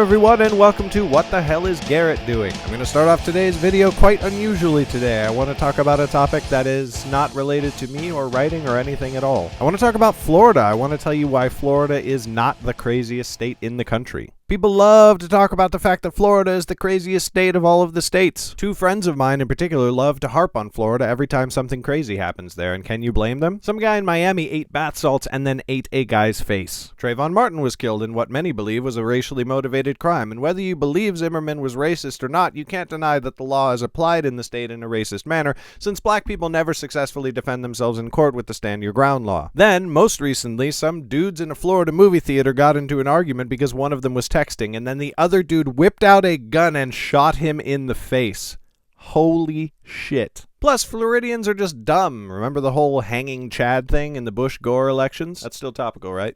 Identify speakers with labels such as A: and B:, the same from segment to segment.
A: everyone, and welcome to What the Hell is Garrett Doing? I'm going to start off today's video quite unusually today. I want to talk about a topic that is not related to me or writing or anything at all. I want to talk about Florida. I want to tell you why Florida is not the craziest state in the country. People love to talk about the fact that Florida is the craziest state of all of the states. Two friends of mine in particular love to harp on Florida every time something crazy happens there, and can you blame them? Some guy in Miami ate bath salts and then ate a guy's face. Trayvon Martin was killed in what many believe was a racially motivated crime, and whether you believe Zimmerman was racist or not, you can't deny that the law is applied in the state in a racist manner, since black people never successfully defend themselves in court with the stand your ground law. Then, most recently, some dudes in a Florida movie theater got into an argument because one of them was texting, and then the other dude whipped out a gun and shot him in the face. Holy shit. Plus, Floridians are just dumb. Remember the whole hanging Chad thing in the Bush-Gore elections? That's still topical, right?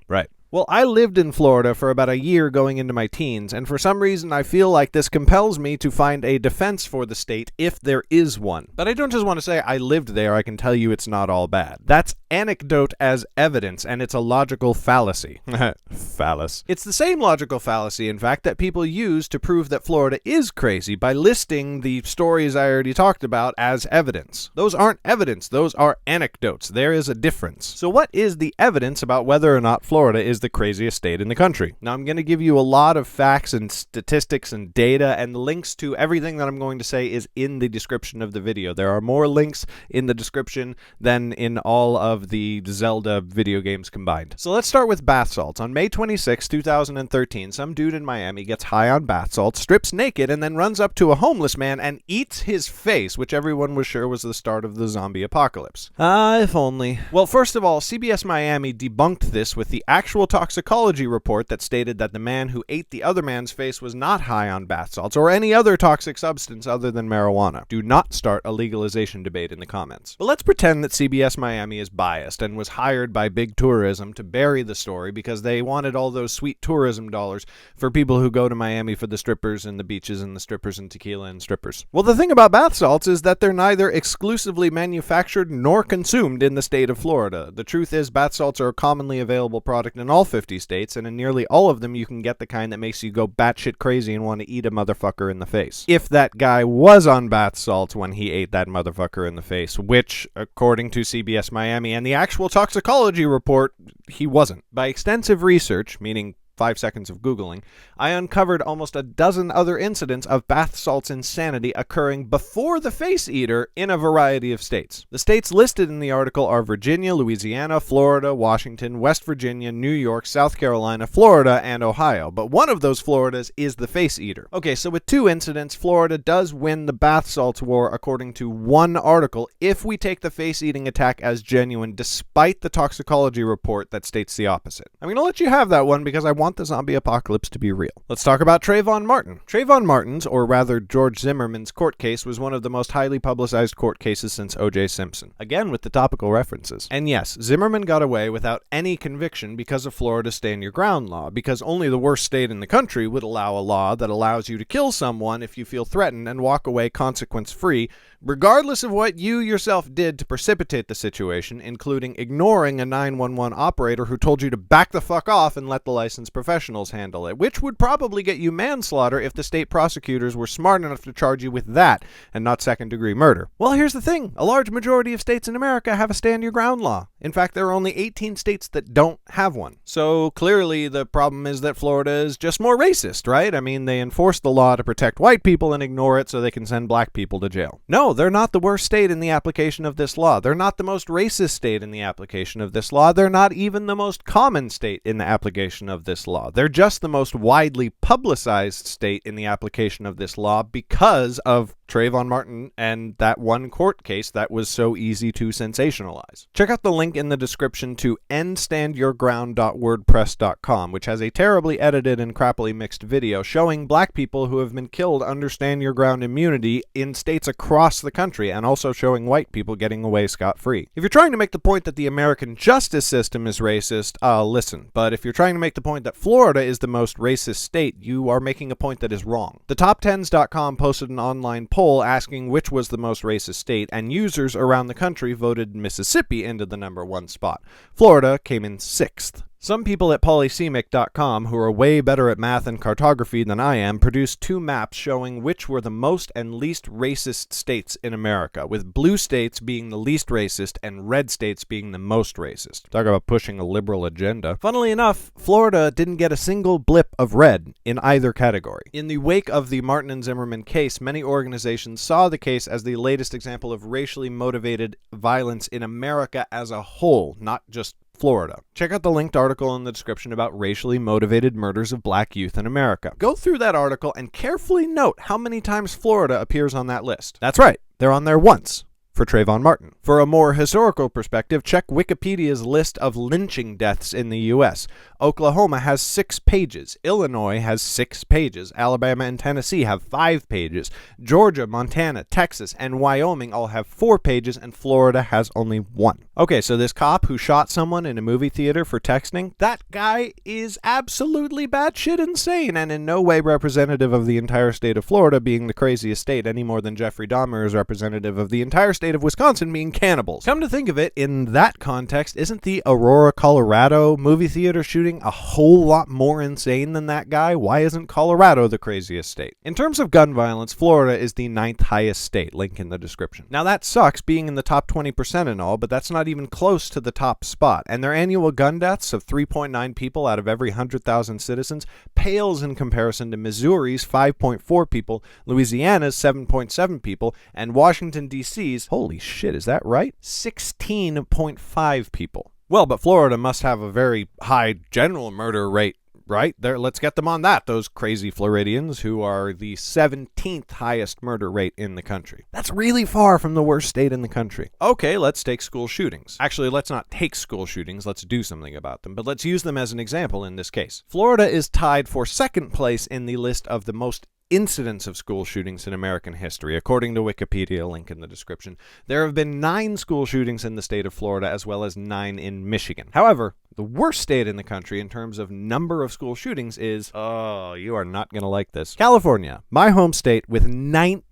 A: Right. Well, I lived in Florida for about a year going into my teens, and for some reason I feel like this compels me to find a defense for the state if there is one. But I don't just want to say I lived there, I can tell you it's not all bad. That's anecdote as evidence, and it's a logical fallacy. Phallus. It's the same logical fallacy, in fact, that people use to prove that Florida is crazy by listing the stories I already talked about as evidence. Those aren't evidence, those are anecdotes. There is a difference. So what is the evidence about whether or not Florida is the craziest state in the country? Now, I'm going to give you a lot of facts and statistics and data, and the links to everything that I'm going to say is in the description of the video. There are more links in the description than in all of the Zelda video games combined. So let's start with bath salts. On May 26, 2013, some dude in Miami gets high on bath salts, strips naked, and then runs up to a homeless man and eats his face, which everyone was sure was the start of the zombie apocalypse. If only. Well, first of all, CBS Miami debunked this with the actual toxicology report that stated that the man who ate the other man's face was not high on bath salts or any other toxic substance other than marijuana. Do not start a legalization debate in the comments. But let's pretend that CBS Miami is biased and was hired by big tourism to bury the story because they wanted all those sweet tourism dollars for people who go to Miami for the strippers and the beaches and the strippers and tequila and strippers. Well, the thing about bath salts is that they're neither exclusively manufactured nor consumed in the state of Florida. The truth is, bath salts are a commonly available product in all 50 states, and in nearly all of them you can get the kind that makes you go batshit crazy and want to eat a motherfucker in the face. If that guy was on bath salts when he ate that motherfucker in the face, which, according to CBS Miami and the actual toxicology report, he wasn't. By extensive research, meaning 5 seconds of Googling, I uncovered almost a dozen other incidents of bath salts insanity occurring before the face eater in a variety of states. The states listed in the article are Virginia, Louisiana, Florida, Washington, West Virginia, New York, South Carolina, Florida, and Ohio. But one of those Floridas is the face eater. Okay, so with 2 incidents, Florida does win the bath salts war according to one article if we take the face eating attack as genuine despite the toxicology report that states the opposite. I'm going to let you have that one because I want the zombie apocalypse to be real. Let's talk about Trayvon Martin. Trayvon Martin's, or rather George Zimmerman's, court case was one of the most highly publicized court cases since O.J. Simpson. Again, with the topical references. And yes, Zimmerman got away without any conviction because of Florida's stand your ground law, because only the worst state in the country would allow a law that allows you to kill someone if you feel threatened and walk away consequence-free, regardless of what you yourself did to precipitate the situation, including ignoring a 911 operator who told you to back the fuck off and let the licensed professionals handle it, which would probably get you manslaughter if the state prosecutors were smart enough to charge you with that and not second-degree murder. Well, here's the thing. A large majority of states in America have a stand-your-ground law. In fact, there are only 18 states that don't have one. So clearly the problem is that Florida is just more racist, right? I mean, they enforce the law to protect white people and ignore it so they can send black people to jail. No, they're not the worst state in the application of this law. They're not the most racist state in the application of this law. They're not even the most common state in the application of this law. They're just the most widely publicized state in the application of this law because of Trayvon Martin and that one court case that was so easy to sensationalize. Check out the link in the description to endstandyourground.wordpress.com, which has a terribly edited and crappily mixed video showing black people who have been killed under stand your ground immunity in states across the country, and also showing white people getting away scot-free. If you're trying to make the point that the American justice system is racist, I'll listen. But if you're trying to make the point that Florida is the most racist state, you are making a point that is wrong. TheTop10s.com posted an online poll asking which was the most racist state, and users around the country voted Mississippi into the #1 spot. Florida came in 6th. Some people at polysemic.com, who are way better at math and cartography than I am, produced two maps showing which were the most and least racist states in America, with blue states being the least racist and red states being the most racist. Talk about pushing a liberal agenda. Funnily enough, Florida didn't get a single blip of red in either category. In the wake of the Martin and Zimmerman case, many organizations saw the case as the latest example of racially motivated violence in America as a whole, not just Florida. Check out the linked article in the description about racially motivated murders of black youth in America. Go through that article and carefully note how many times Florida appears on that list. That's right, they're on there once. For Trayvon Martin. For a more historical perspective, check Wikipedia's list of lynching deaths in the U.S. Oklahoma has 6 pages. Illinois has 6 pages. Alabama and Tennessee have 5 pages. Georgia, Montana, Texas, and Wyoming all have 4 pages, and Florida has only 1. Okay, so this cop who shot someone in a movie theater for texting, that guy is absolutely batshit insane and in no way representative of the entire state of Florida being the craziest state any more than Jeffrey Dahmer is representative of the entire state of Wisconsin being cannibals. Come to think of it, in that context, isn't the Aurora, Colorado movie theater shooting a whole lot more insane than that guy? Why isn't Colorado the craziest state? In terms of gun violence, Florida is the 9th highest state, link in the description. Now that sucks being in the top 20% and all, but that's not even close to the top spot, and their annual gun deaths of 3.9 people out of every 100,000 citizens pales in comparison to Missouri's 5.4 people, Louisiana's 7.7 people, and Washington, D.C.'s, holy shit, is that right? 16.5 people. Well, but Florida must have a very high general murder rate, right? There, let's get them on that, those crazy Floridians who are the 17th highest murder rate in the country. That's really far from the worst state in the country. Okay, let's take school shootings. Actually, let's not take school shootings, let's do something about them, but let's use them as an example in this case. Florida is tied for 2nd place in the list of the most incidents of school shootings in American history, according to Wikipedia, link in the description. There have been 9 school shootings in the state of Florida, as well as 9 in Michigan. However, the worst state in the country in terms of number of school shootings is, oh, you are not going to like this, California, my home state, with 19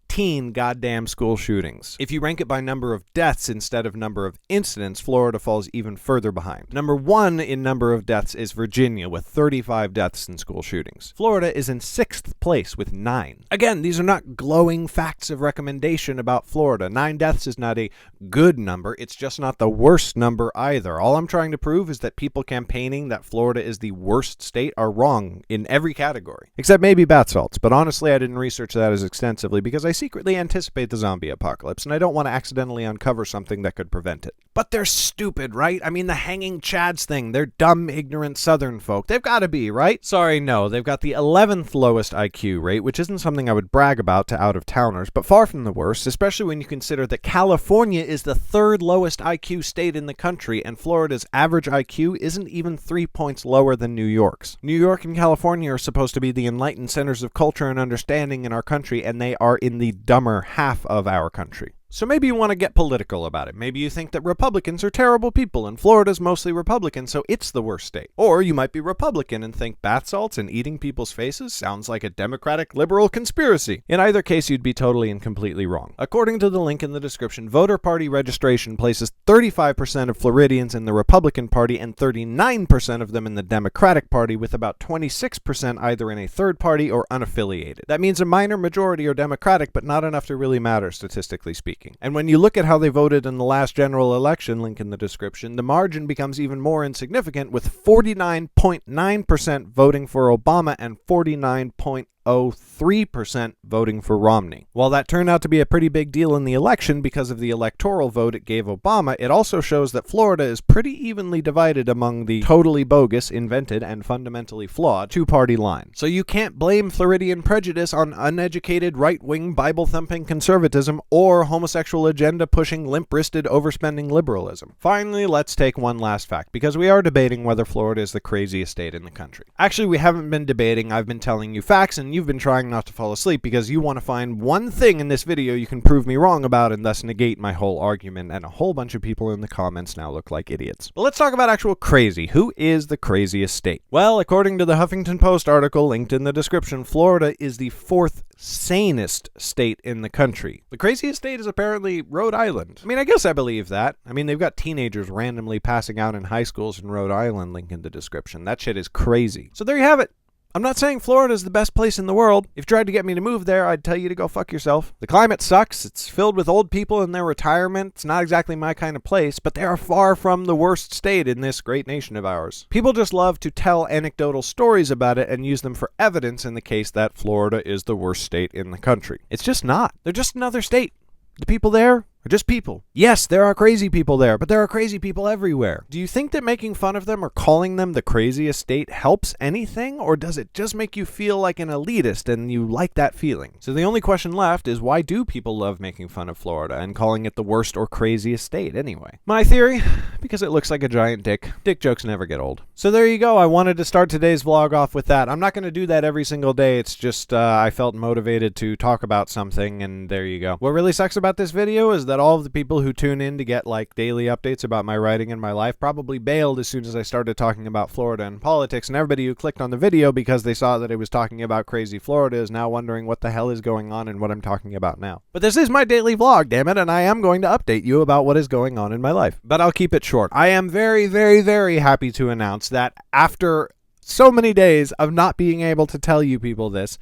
A: goddamn school shootings. If you rank it by number of deaths instead of number of incidents, Florida falls even further behind. Number 1 in number of deaths is Virginia, with 35 deaths in school shootings. Florida is in 6th place with 9. Again, these are not glowing facts of recommendation about Florida. 9 deaths is not a good number, it's just not the worst number either. All I'm trying to prove is that people campaigning that Florida is the worst state are wrong in every category. Except maybe bath salts, but honestly I didn't research that as extensively because I secretly anticipate the zombie apocalypse, and I don't want to accidentally uncover something that could prevent it. But they're stupid, right? I mean, the hanging chads thing, they're dumb, ignorant Southern folk. They've got to be, right? Sorry, no, they've got the 11th lowest IQ rate, which isn't something I would brag about to out-of-towners, but far from the worst, especially when you consider that California is the 3rd lowest IQ state in the country, and Florida's average IQ isn't even 3 points lower than New York's. New York and California are supposed to be the enlightened centers of culture and understanding in our country, and they are in the dumber half of our country. So maybe you want to get political about it. Maybe you think that Republicans are terrible people and Florida's mostly Republican, so it's the worst state. Or you might be Republican and think bath salts and eating people's faces sounds like a Democratic liberal conspiracy. In either case, you'd be totally and completely wrong. According to the link in the description, voter party registration places 35% of Floridians in the Republican Party and 39% of them in the Democratic Party, with about 26% either in a third party or unaffiliated. That means a minor majority are Democratic, but not enough to really matter, statistically speaking. And when you look at how they voted in the last general election, link in the description, the margin becomes even more insignificant, with 49.9% voting for Obama and 49.03% voting for Romney. While that turned out to be a pretty big deal in the election because of the electoral vote it gave Obama, it also shows that Florida is pretty evenly divided among the totally bogus, invented, and fundamentally flawed two-party line. So you can't blame Floridian prejudice on uneducated, right-wing, Bible-thumping conservatism or homosexual agenda-pushing, limp-wristed, overspending liberalism. Finally, let's take one last fact, because we are debating whether Florida is the craziest state in the country. Actually, we haven't been debating. I've been telling you facts, and you've been trying not to fall asleep because you want to find one thing in this video you can prove me wrong about and thus negate my whole argument, and a whole bunch of people in the comments now look like idiots. But let's talk about actual crazy. Who is the craziest state? Well, according to the Huffington Post article linked in the description, Florida is the 4th sanest state in the country. The craziest state is apparently Rhode Island. I mean, I guess I believe that. I mean, they've got teenagers randomly passing out in high schools in Rhode Island, link in the description. That shit is crazy. So there you have it. I'm not saying Florida is the best place in the world. If you tried to get me to move there, I'd tell you to go fuck yourself. The climate sucks. It's filled with old people in their retirement. It's not exactly my kind of place, but they are far from the worst state in this great nation of ours. People just love to tell anecdotal stories about it and use them for evidence in the case that Florida is the worst state in the country. It's just not. They're just another state. The people there are just people. Yes, there are crazy people there, but there are crazy people everywhere. Do you think that making fun of them or calling them the craziest state helps anything, or does it just make you feel like an elitist and you like that feeling? So the only question left is, why do people love making fun of Florida and calling it the worst or craziest state anyway? My theory, because it looks like a giant dick. Dick jokes never get old. So there you go. I wanted to start today's vlog off with that. I'm not going to do that every single day. It's just I felt motivated to talk about something, and there you go. What really sucks about this video is that all of the people who tune in to get like daily updates about my writing and my life probably bailed as soon as I started talking about Florida and politics, and everybody who clicked on the video because they saw that I was talking about crazy Florida is now wondering what the hell is going on and what I'm talking about now. But this is my daily vlog, damn it, and I am going to update you about what is going on in my life. But I'll keep it short. I am very, very, very happy to announce that after so many days of not being able to tell you people this,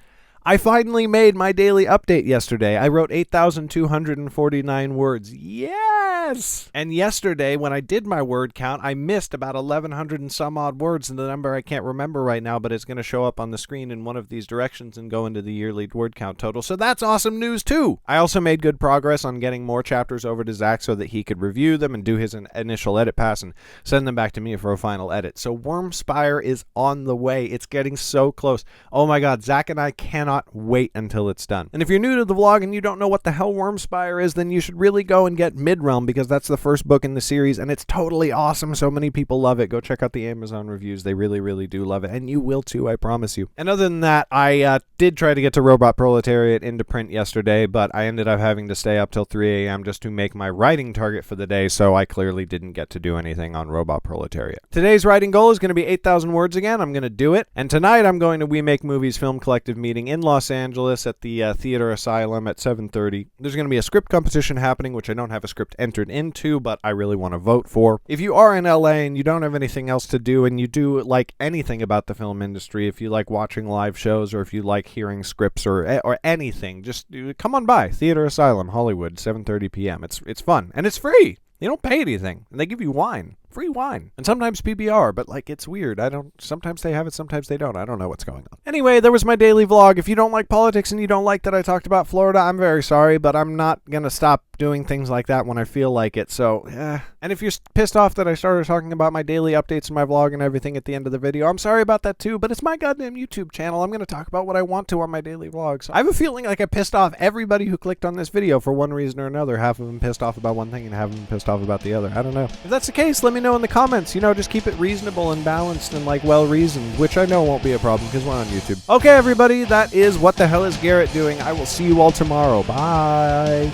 A: I finally made my daily update yesterday. I wrote 8,249 words. Yes! And yesterday, when I did my word count, I missed about 1,100 and some odd words, and the number I can't remember right now, but it's going to show up on the screen in one of these directions and go into the yearly word count total. So that's awesome news, too! I also made good progress on getting more chapters over to Zach so that he could review them and do his initial edit pass and send them back to me for a final edit. So Wormspire is on the way. It's getting so close. Oh my god, Zach and I cannot wait until it's done. And if you're new to the vlog and you don't know what the hell Wormspire is, then you should really go and get Midrealm, because that's the first book in the series and it's totally awesome. So many people love it. Go check out the Amazon reviews. They really, really do love it, and you will too, I promise you. And other than that, I did try to get to Robot Proletariat into print yesterday, but I ended up having to stay up till 3 a.m. just to make my writing target for the day, so I clearly didn't get to do anything on Robot Proletariat. Today's writing goal is going to be 8,000 words again. I'm going to do it. And tonight I'm going to We Make Movies Film Collective meeting in Los Angeles at the Theater Asylum at 7:30. There's going to be a script competition happening, which I don't have a script entered into, but I really want to vote for. If you are in LA and you don't have anything else to do, and you do like anything about the film industry, if you like watching live shows, or if you like hearing scripts or anything, just come on by. Theater Asylum, Hollywood, 7:30 p.m. It's fun, and it's free. You don't pay anything, and they give you wine. Free wine. And sometimes PBR, but like, it's weird. Sometimes they have it, sometimes they don't. I don't know what's going on. Anyway, there was my daily vlog. If you don't like politics and you don't like that I talked about Florida, I'm very sorry, but I'm not gonna stop doing things like that when I feel like it, so, And if you're pissed off that I started talking about my daily updates in my vlog and everything at the end of the video, I'm sorry about that too, but it's my goddamn YouTube channel. I'm gonna talk about what I want to on my daily vlog. So I have a feeling like I pissed off everybody who clicked on this video for one reason or another. Half of them pissed off about one thing and half of them pissed off about the other. I don't know. If that's the case, let me know in the comments. Just keep it reasonable and balanced and like well-reasoned, which I know won't be a problem because we're on YouTube. Okay, everybody, that is What the Hell is Garrett Doing. I will see you all tomorrow. Bye.